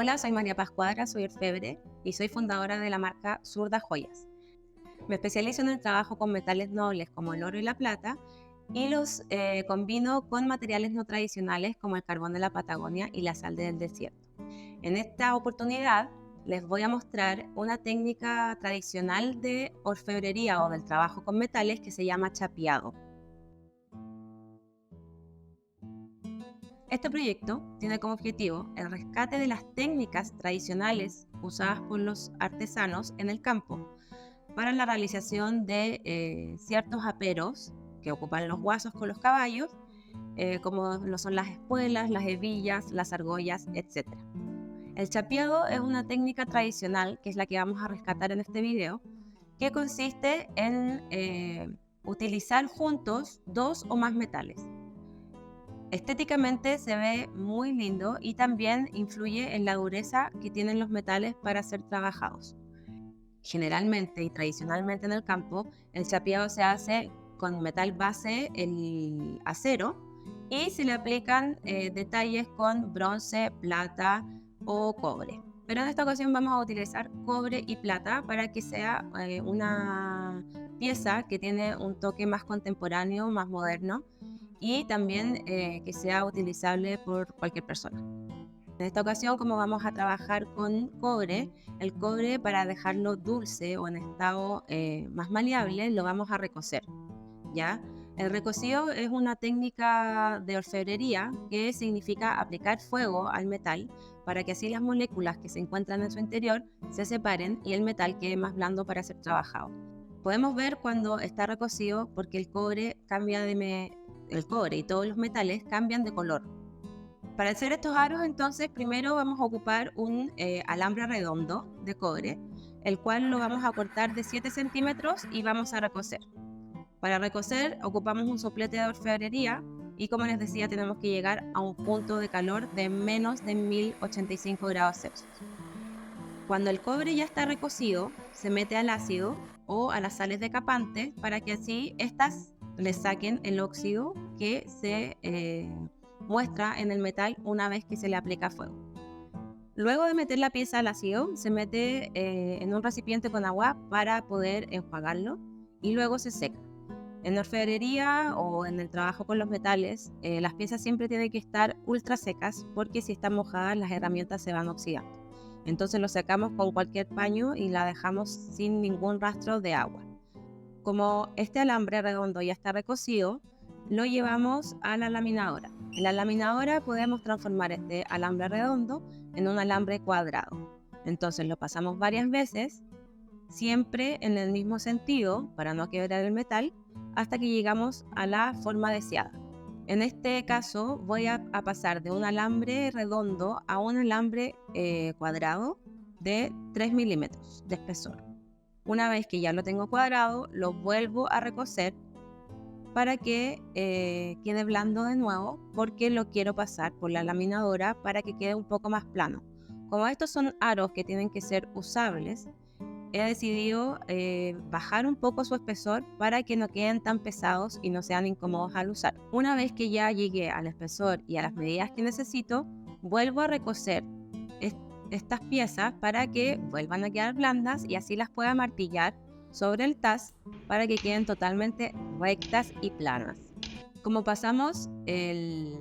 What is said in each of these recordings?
Hola, soy María Paz Cuadra, soy orfebre y soy fundadora de la marca Zurda Joyas. Me especializo en el trabajo con metales nobles como el oro y la plata y los combino con materiales no tradicionales como el carbón de la Patagonia y la sal del desierto. En esta oportunidad les voy a mostrar una técnica tradicional de orfebrería o del trabajo con metales que se llama chapeado. Este proyecto tiene como objetivo el rescate de las técnicas tradicionales usadas por los artesanos en el campo para la realización de ciertos aperos que ocupan los guasos con los caballos, como lo son las espuelas, las hebillas, las argollas, etc. El chapeado es una técnica tradicional, que es la que vamos a rescatar en este video, que consiste en utilizar juntos dos o más metales. Estéticamente se ve muy lindo y también influye en la dureza que tienen los metales para ser trabajados. Generalmente y tradicionalmente en el campo, el chapeado se hace con metal base, el acero, y se le aplican detalles con bronce, plata o cobre. Pero en esta ocasión vamos a utilizar cobre y plata para que sea una pieza que tiene un toque más contemporáneo, más moderno, y también que sea utilizable por cualquier persona. En esta ocasión, como vamos a trabajar con cobre, el cobre, para dejarlo dulce o en estado más maleable, lo vamos a recocer, ¿ya? El recocido es una técnica de orfebrería que significa aplicar fuego al metal para que así las moléculas que se encuentran en su interior se separen y el metal quede más blando para ser trabajado. Podemos ver cuando está recocido porque el cobre y todos los metales cambian de color. Para hacer estos aros, entonces, primero vamos a ocupar un alambre redondo de cobre, el cual lo vamos a cortar de 7 centímetros y vamos a recocer. Para recocer ocupamos un soplete de orfebrería y, como les decía, tenemos que llegar a un punto de calor de menos de 1085 grados Celsius. Cuando el cobre ya está recocido, se mete al ácido o a las sales decapantes para que así estas le saquen el óxido que se muestra en el metal una vez que se le aplica fuego. Luego de meter la pieza al ácido, se mete en un recipiente con agua para poder enjuagarlo y luego se seca. En orfebrería o en el trabajo con los metales, las piezas siempre tienen que estar ultra secas porque si están mojadas las herramientas se van oxidando. Entonces lo secamos con cualquier paño y la dejamos sin ningún rastro de agua. Como este alambre redondo ya está recocido, lo llevamos a la laminadora. En la laminadora podemos transformar este alambre redondo en un alambre cuadrado. Entonces lo pasamos varias veces, siempre en el mismo sentido para no quebrar el metal, hasta que llegamos a la forma deseada. En este caso voy a pasar de un alambre redondo a un alambre cuadrado de 3 milímetros de espesor. Una vez que ya lo tengo cuadrado, lo vuelvo a recocer para que quede blando de nuevo, porque lo quiero pasar por la laminadora para que quede un poco más plano. Como estos son aros que tienen que ser usables, he decidido bajar un poco su espesor para que no queden tan pesados y no sean incómodos al usar. Una vez que ya llegué al espesor y a las medidas que necesito, vuelvo a recocer estas piezas para que vuelvan a quedar blandas y así las pueda martillar sobre el TAS para que queden totalmente rectas y planas. Como pasamos el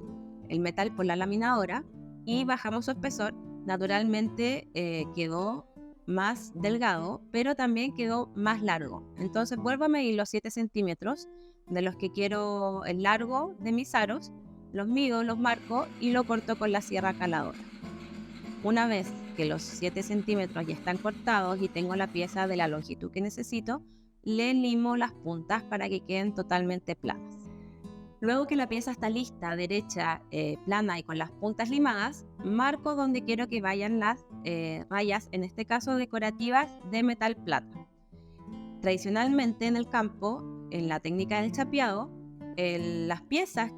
metal por la laminadora y bajamos su espesor, naturalmente quedó más delgado, pero también quedó más largo. Entonces vuelvo a medir los 7 centímetros de los que quiero el largo de mis aros, los mido, los marco y lo corto con la sierra caladora. Una vez que los 7 centímetros ya están cortados y tengo la pieza de la longitud que necesito, le limo las puntas para que queden totalmente planas. Luego que la pieza está lista, derecha, plana y con las puntas limadas, marco donde quiero que vayan las rayas, en este caso decorativas de metal plata. Tradicionalmente en el campo, en la técnica del chapeado, las piezas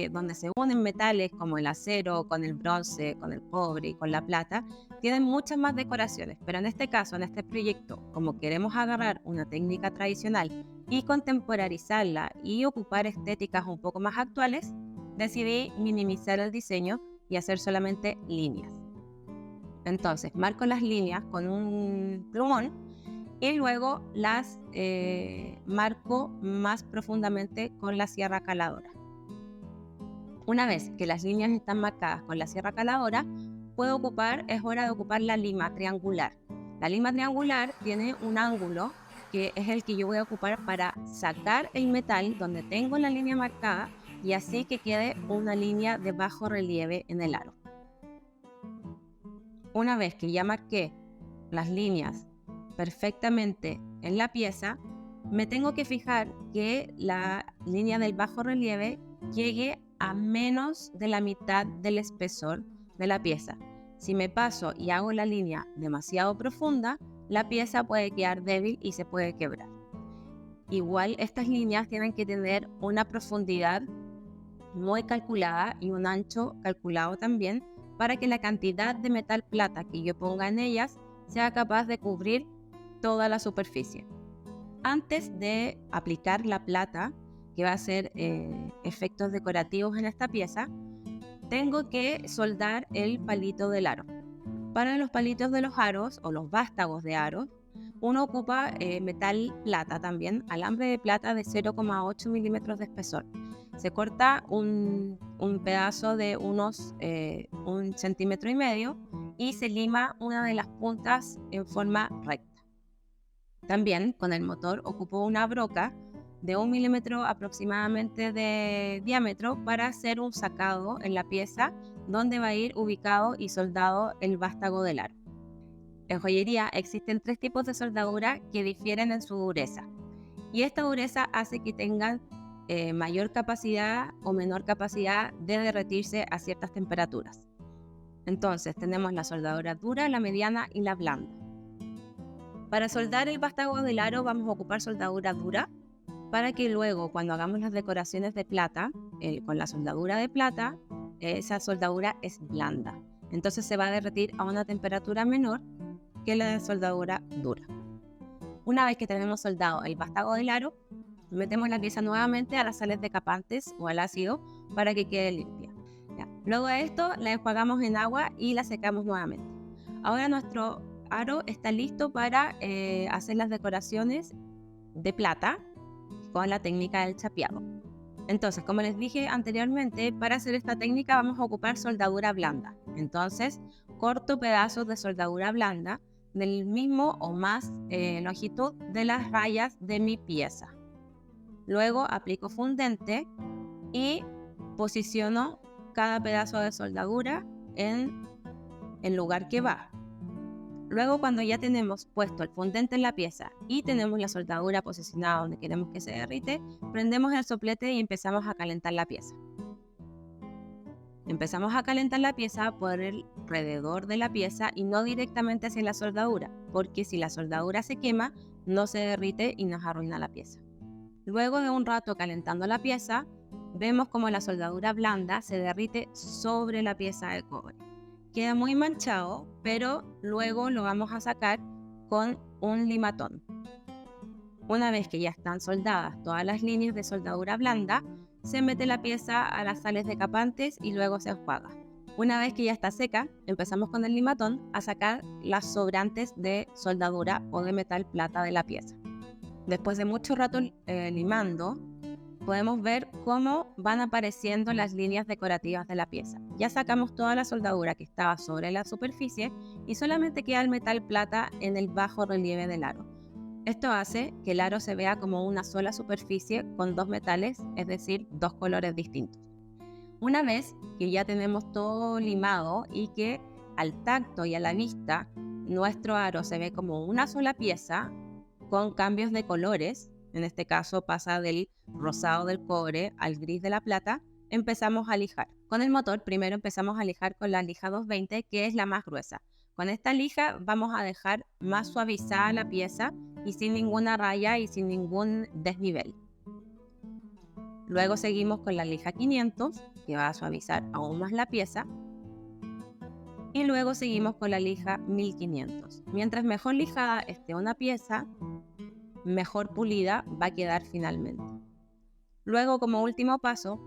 donde se unen metales como el acero, con el bronce, con el cobre y con la plata, tienen muchas más decoraciones, pero en este caso, en este proyecto, como queremos agarrar una técnica tradicional y contemporarizarla y ocupar estéticas un poco más actuales, decidí minimizar el diseño y hacer solamente líneas. Entonces, marco las líneas con un plumón y luego las marco más profundamente con la sierra caladora. Una vez que las líneas están marcadas con la sierra caladora, es hora de ocupar la lima triangular. La lima triangular tiene un ángulo que es el que yo voy a ocupar para sacar el metal donde tengo la línea marcada y así que quede una línea de bajo relieve en el aro. Una vez que ya marqué las líneas perfectamente en la pieza, me tengo que fijar que la línea del bajo relieve llegue a menos de la mitad del espesor de la pieza. Si me paso y hago la línea demasiado profunda, la pieza puede quedar débil y se puede quebrar. Igual estas líneas tienen que tener una profundidad muy calculada y un ancho calculado también para que la cantidad de metal plata que yo ponga en ellas sea capaz de cubrir toda la superficie. Antes de aplicar la plata, que va a hacer efectos decorativos en esta pieza, tengo que soldar el palito del aro. Para los palitos de los aros o los vástagos de aros, uno ocupa metal plata también, alambre de plata de 0,8 milímetros de espesor. Se corta un pedazo de unos 1,5 centímetros y se lima una de las puntas en forma recta. También con el motor ocupo una broca de 1 milímetro aproximadamente de diámetro para hacer un sacado en la pieza donde va a ir ubicado y soldado el vástago del aro. En joyería existen 3 tipos de soldadura que difieren en su dureza y esta dureza hace que tengan mayor capacidad o menor capacidad de derretirse a ciertas temperaturas. Entonces tenemos la soldadura dura, la mediana y la blanda. Para soldar el vástago del aro vamos a ocupar soldadura dura para que luego cuando hagamos las decoraciones de plata, con la soldadura de plata, esa soldadura es blanda. Entonces se va a derretir a una temperatura menor que la de soldadura dura. Una vez que tenemos soldado el vástago del aro, metemos la pieza nuevamente a las sales decapantes o al ácido para que quede limpia. Ya. Luego de esto la enjuagamos en agua y la secamos nuevamente. Ahora nuestro aro está listo para hacer las decoraciones de plata con la técnica del chapeado. Entonces, como les dije anteriormente, para hacer esta técnica vamos a ocupar soldadura blanda. Entonces, corto pedazos de soldadura blanda del mismo o más longitud de las rayas de mi pieza. Luego aplico fundente y posiciono cada pedazo de soldadura en el lugar que va. Luego, cuando ya tenemos puesto el fundente en la pieza y tenemos la soldadura posicionada donde queremos que se derrite, prendemos el soplete y empezamos a calentar la pieza. Empezamos a calentar la pieza por alrededor de la pieza y no directamente hacia la soldadura, porque si la soldadura se quema, no se derrite y nos arruina la pieza. Luego de un rato calentando la pieza, vemos como la soldadura blanda se derrite sobre la pieza de cobre. Queda muy manchado, pero luego lo vamos a sacar con un limatón. Una vez que ya están soldadas todas las líneas de soldadura blanda, se mete la pieza a las sales decapantes y luego se enjuaga. Una vez que ya está seca, empezamos con el limatón a sacar las sobrantes de soldadura o de metal plata de la pieza. Después de mucho rato limando, podemos ver cómo van apareciendo las líneas decorativas de la pieza. Ya sacamos toda la soldadura que estaba sobre la superficie y solamente queda el metal plata en el bajo relieve del aro. Esto hace que el aro se vea como una sola superficie con 2 metales, es decir, 2 colores distintos. Una vez que ya tenemos todo limado y que al tacto y a la vista nuestro aro se ve como una sola pieza con cambios de colores, en este caso pasa del rosado del cobre al gris de la plata, empezamos a lijar. Con el motor primero empezamos a lijar con la lija 220, que es la más gruesa. Con esta lija vamos a dejar más suavizada la pieza y sin ninguna raya y sin ningún desnivel. Luego seguimos con la lija 500, que va a suavizar aún más la pieza. Y luego seguimos con la lija 1500. Mientras mejor lijada esté una pieza, mejor pulida va a quedar finalmente. Luego, como último paso,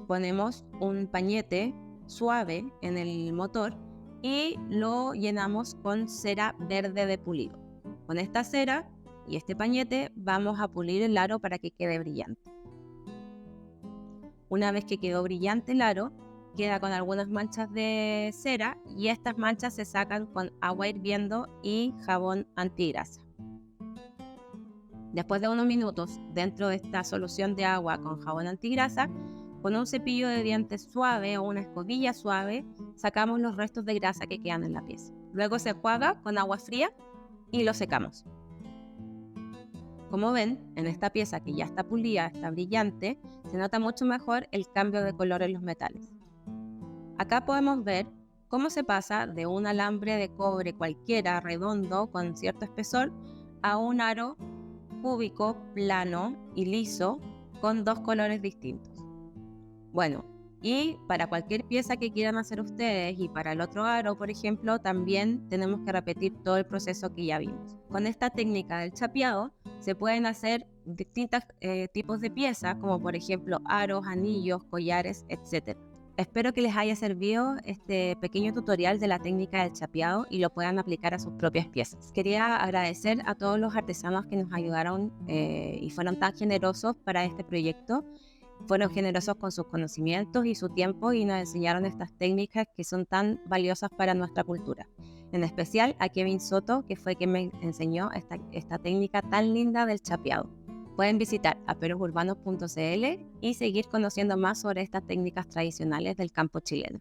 ponemos un pañete suave en el motor y lo llenamos con cera verde de pulido. Con esta cera y este pañete vamos a pulir el aro para que quede brillante. Una vez que quedó brillante el aro, queda con algunas manchas de cera y estas manchas se sacan con agua hirviendo y jabón antigrasa. Después de unos minutos dentro de esta solución de agua con jabón antigrasa, con un cepillo de dientes suave o una escobilla suave, sacamos los restos de grasa que quedan en la pieza. Luego se enjuaga con agua fría y lo secamos. Como ven, en esta pieza que ya está pulida, está brillante, se nota mucho mejor el cambio de color en los metales. Acá podemos ver cómo se pasa de un alambre de cobre cualquiera redondo con cierto espesor a un aro cúbico, plano y liso con dos colores distintos. Bueno, y para cualquier pieza que quieran hacer ustedes y para el otro aro, por ejemplo, también tenemos que repetir todo el proceso que ya vimos. Con esta técnica del chapeado se pueden hacer distintos tipos de piezas, como por ejemplo aros, anillos, collares, etc. Espero que les haya servido este pequeño tutorial de la técnica del chapeado y lo puedan aplicar a sus propias piezas. Quería agradecer a todos los artesanos que nos ayudaron y fueron tan generosos para este proyecto. Fueron generosos con sus conocimientos y su tiempo y nos enseñaron estas técnicas que son tan valiosas para nuestra cultura. En especial a Kevin Soto, que fue quien me enseñó esta técnica tan linda del chapeado. Pueden visitar aperosurbanos.cl y seguir conociendo más sobre estas técnicas tradicionales del campo chileno.